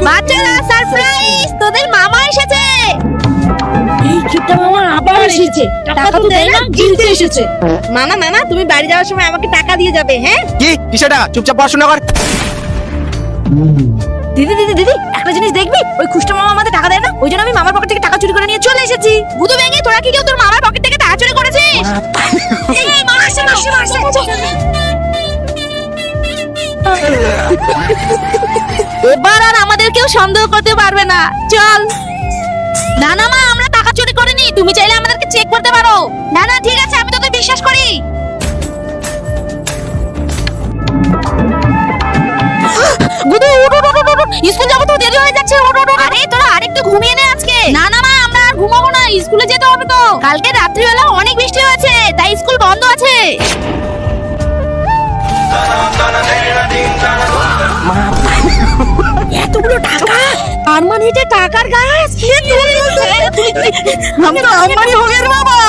বাচ্চারা সারপ্রাইজ, তোদের মামা এসেছে। এই কিপটা মামা আবার এসেছে, টাকা তো দেয় না, গিলতে এসেছে। মামা মামা, তুমি বাড়ি যাওয়ার সময় আমাকে টাকা দিয়ে যাবে, হ্যাঁ? কি কিসের টাকা? চুপচাপ পড়াশোনা কর। দিদি দিদি দিদি, একটা জিনিস দেখবি, ওই খুশটা মামা আমাদের টাকা দেয় না, ওই জন্য আমি মামার পকেট থেকে টাকা চুরি করে নিয়ে চলে এসেছি। বুধু ভেঙে, তোরা কি কেউ তোর মামার পকেট থেকে টাকা চুরি করেছিস? এই মারছে মারছে মারছে। এবার আর আমাদের কেউ সন্দেহ করতে পারবে না, চল। না না মা, আমরা টাকা চুরি করিনি, তুমি চাইলে আমাদেরকে চেক করতে পারো। না না ঠিক আছে, আমি তোকে বিশ্বাস করি। গুদু স্কুল যাবো তো, দেরি হয়ে যাচ্ছে। আরে তোরা আরেকটু ঘুমিয়ে নে আজকে। না না মা, আমরা আর ঘুমাবো না, স্কুলে যেতে হবে তো। কালকে রাত্রিবেলা অনেক বৃষ্টি হয়েছে, তাই স্কুল বন্ধ আছে। এতগুলো টাকা, আর মানে এটা টাকার গাছ। हम तो अंबानी हो गए रे बाबा।